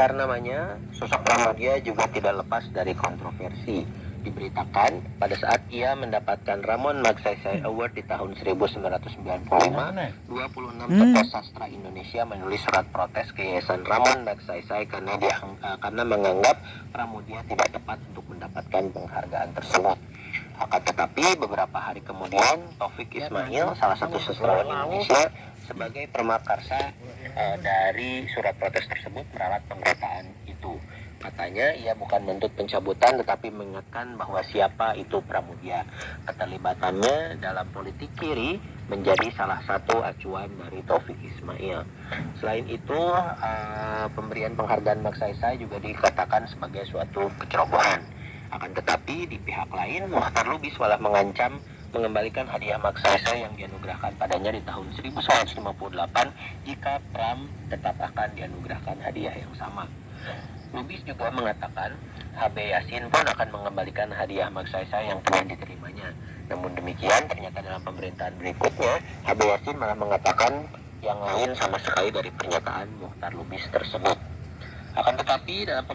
dasar namanya, sosok Pramudia juga tidak lepas dari kontroversi. Diberitakan pada saat ia mendapatkan Ramon Magsaysay Award di tahun 1995, 26 tokoh sastra Indonesia menulis surat protes ke Yayasan Ramon Magsaysay karena menganggap Pramudia tidak tepat untuk mendapatkan penghargaan tersebut. Akan tetapi beberapa hari kemudian Taufik Ismail, salah satu sastrawan Indonesia, sebagai pramakarsa dari surat protes tersebut meralat pemberitaan itu. Katanya ia bukan menuntut pencabutan tetapi mengingatkan bahwa siapa itu Pramudia. Keterlibatannya dalam politik kiri menjadi salah satu acuan dari Taufik Ismail. Selain itu, pemberian penghargaan Magsaysay juga dikatakan sebagai suatu kecerobohan. Akan tetapi di pihak lain, Mokhtar Lubis malah mengancam mengembalikan hadiah Magsaysay yang dianugerahkan padanya di tahun 1958 jika Pram tetap akan dianugerahkan hadiah yang sama. Lubis juga mengatakan HB Yassin pun akan mengembalikan hadiah Magsaysay yang telah diterimanya. Namun demikian, ternyata dalam pemerintahan berikutnya, HB Yassin malah mengatakan yang lain sama sekali dari pernyataan Mokhtar Lubis tersebut. Akan tetapi dalam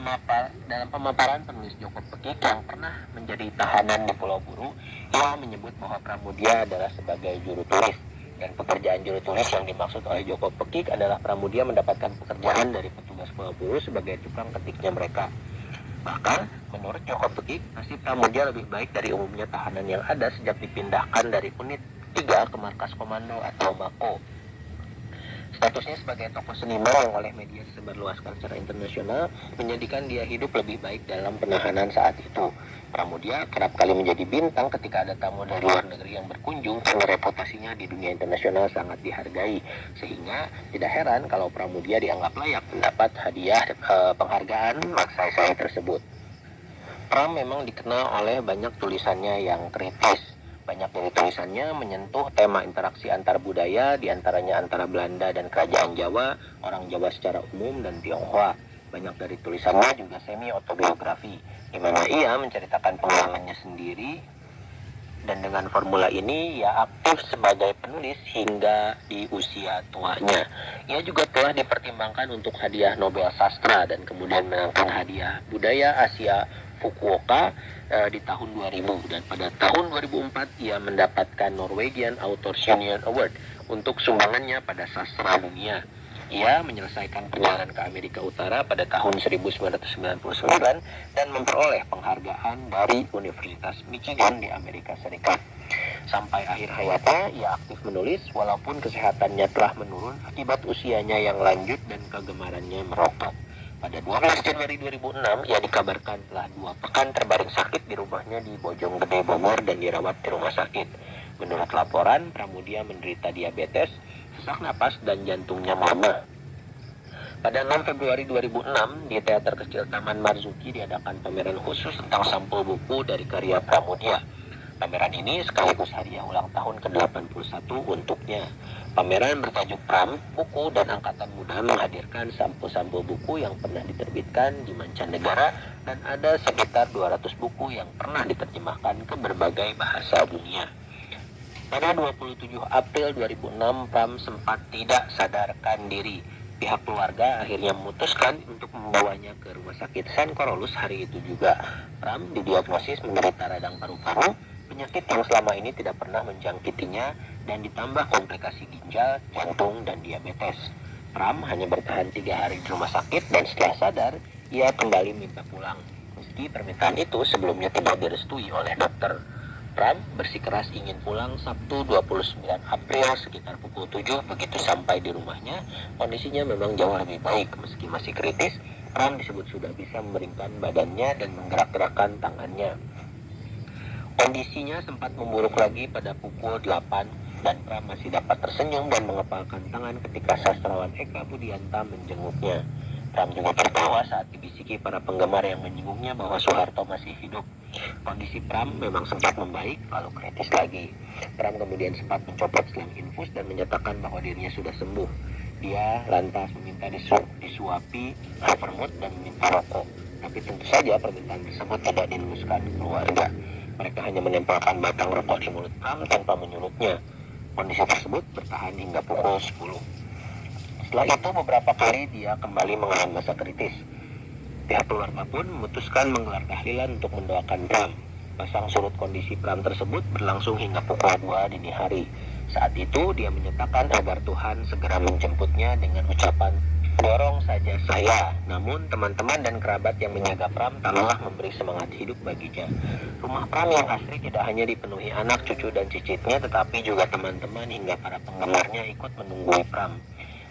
pemaparan penulis Joko Pekik yang pernah menjadi tahanan di Pulau Buru, ia menyebut bahwa Pramudia adalah sebagai juru tulis. Dan pekerjaan juru tulis yang dimaksud oleh Joko Pekik adalah Pramudia mendapatkan pekerjaan dari petugas Pulau Buru sebagai tukang ketiknya mereka. Bahkan, menurut Joko Pekik, nasib Pramudia lebih baik dari umumnya tahanan yang ada sejak dipindahkan dari unit 3 ke markas komando atau Mako. Statusnya sebagai tokoh seniman yang oleh media disebarluaskan secara internasional menjadikan dia hidup lebih baik dalam penahanan saat itu. Pramudia kerap kali menjadi bintang ketika ada tamu dari luar negeri yang berkunjung karena reputasinya di dunia internasional sangat dihargai. Sehingga tidak heran kalau Pramudia dianggap layak mendapat hadiah penghargaan Magsaysay tersebut. Pram memang dikenal oleh banyak tulisannya yang kritis. Banyak dari tulisannya menyentuh tema interaksi antar budaya, diantaranya antara Belanda dan Kerajaan Jawa, orang Jawa secara umum, dan Tionghoa. Banyak dari tulisannya juga semi-autobiografi, di mana ia menceritakan pengalamannya sendiri, dan dengan formula ini ia aktif sebagai penulis hingga di usia tuanya. Ia juga telah dipertimbangkan untuk hadiah Nobel Sastra dan kemudian menangkan hadiah Budaya Asia Fukuoka di tahun 2000, dan pada tahun 2004 ia mendapatkan Norwegian Authors Union Award untuk sumbangannya pada sastra dunia. Ia menyelesaikan perjalanan ke Amerika Utara pada tahun 1999 dan memperoleh penghargaan dari Universitas Michigan di Amerika Serikat. Sampai akhir hayatnya ia aktif menulis walaupun kesehatannya telah menurun akibat usianya yang lanjut dan kegemarannya merokok. Pada 12 Januari 2006, ia dikabarkan telah 2 pekan terbaring sakit di rumahnya di Bojonggede, Bogor, dan dirawat di rumah sakit. Menurut laporan, Pramudia menderita diabetes, sesak napas, dan jantungnya melemah. Pada 6 Februari 2006, di Teater Kecil Taman Marzuki diadakan pameran khusus tentang sampul buku dari karya Pramudia. Pameran ini sekaligus hadiah ulang tahun ke-81 untuknya. Pameran bertajuk Pram, Buku dan Angkatan Muda menghadirkan sampul-sampul buku yang pernah diterbitkan di mancanegara dan ada sekitar 200 buku yang pernah diterjemahkan ke berbagai bahasa dunia. Pada 27 April 2006, Pram sempat tidak sadarkan diri. Pihak keluarga akhirnya memutuskan untuk membawanya ke Rumah Sakit St. Carolus hari itu juga. Pram didiagnosis menderita radang paru-paru, penyakit yang selama ini tidak pernah menjangkitinya, dan ditambah komplikasi ginjal, jantung, dan diabetes. Pram hanya bertahan 3 hari di rumah sakit dan setelah sadar, ia kembali minta pulang. Meski permintaan itu sebelumnya tidak direstui oleh dokter. Pram bersikeras ingin pulang Sabtu 29 April sekitar pukul 7. Begitu sampai di rumahnya, kondisinya memang jauh lebih baik. Meski masih kritis, Pram disebut sudah bisa memeringkan badannya dan menggerak-gerakkan tangannya. Kondisinya sempat memburuk lagi pada pukul 8 dan Pram masih dapat tersenyum dan mengepalkan tangan ketika sastrawan Eka Budianta menjenguknya. Pram juga tertawa saat dibisiki para penggemar yang menyinggungnya bahwa Soeharto masih hidup. Kondisi Pram memang sempat membaik, lalu kritis lagi. Pram kemudian sempat mencopot selang infus dan menyatakan bahwa dirinya sudah sembuh. Dia lantas meminta disuapi vermouth dan meminta rokok. Tapi tentu saja permintaan tersebut tidak diluluskan keluarga. Mereka hanya menempelkan batang rokok di mulut Pram tanpa menyurutnya. Kondisi tersebut bertahan hingga pukul 10. Setelah itu beberapa kali dia kembali mengalami masa kritis. Pihak keluarga pun memutuskan menggelar tahlilan untuk mendoakan Pram. Pasang surut kondisi Pram tersebut berlangsung hingga pukul 2 dini hari. Saat itu dia menyatakan agar Tuhan segera menjemputnya dengan ucapan, "Dorong saja saya." Namun teman-teman dan kerabat yang menjaga Pram tak lelah memberi semangat hidup baginya. Rumah Pram yang asri tidak hanya dipenuhi anak, cucu, dan cicitnya, tetapi juga teman-teman hingga para penggemarnya ikut menunggui Pram.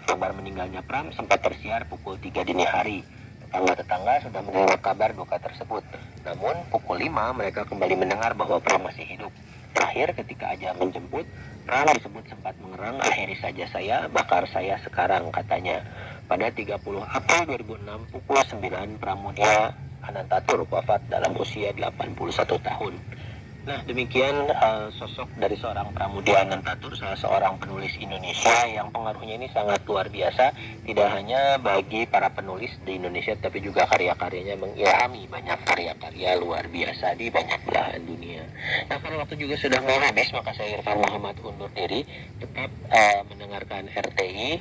Kabar meninggalnya Pram sempat tersiar pukul 3 dini hari. Tetangga-tetangga sudah menerima kabar duka tersebut. Namun pukul 5 mereka kembali mendengar bahwa Pram masih hidup. Terakhir ketika ajal menjemput, Pram disebut sempat mengerang, "Akhiri saja saya, bakar saya sekarang," katanya. Pada 30 April 2006 pukul 9, Pramudia Anantatur wafat dalam usia 81 tahun. Nah, demikian sosok dari seorang Pramudia Anantatur, salah seorang penulis Indonesia yang pengaruhnya ini sangat luar biasa, tidak hanya bagi para penulis di Indonesia, tapi juga karya-karyanya mengilhami banyak karya-karya luar biasa di banyak belahan dunia. Nah, karena waktu juga sudah mau habis, maka saya Irfan Muhammad undur diri. Tetap mendengarkan RTI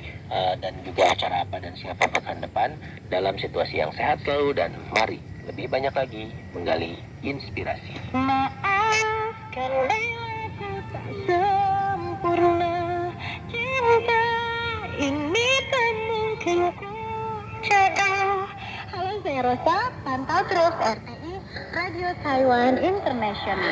dan juga acara apa dan siapa pekan depan dalam situasi yang sehat selalu, dan mari lebih banyak lagi menggali inspirasi. Maafkan aku tak sempurna, cinta ini tak mungkin ku jaga. Halo, saya Rosa, pantau terus RTI Radio Taiwan International.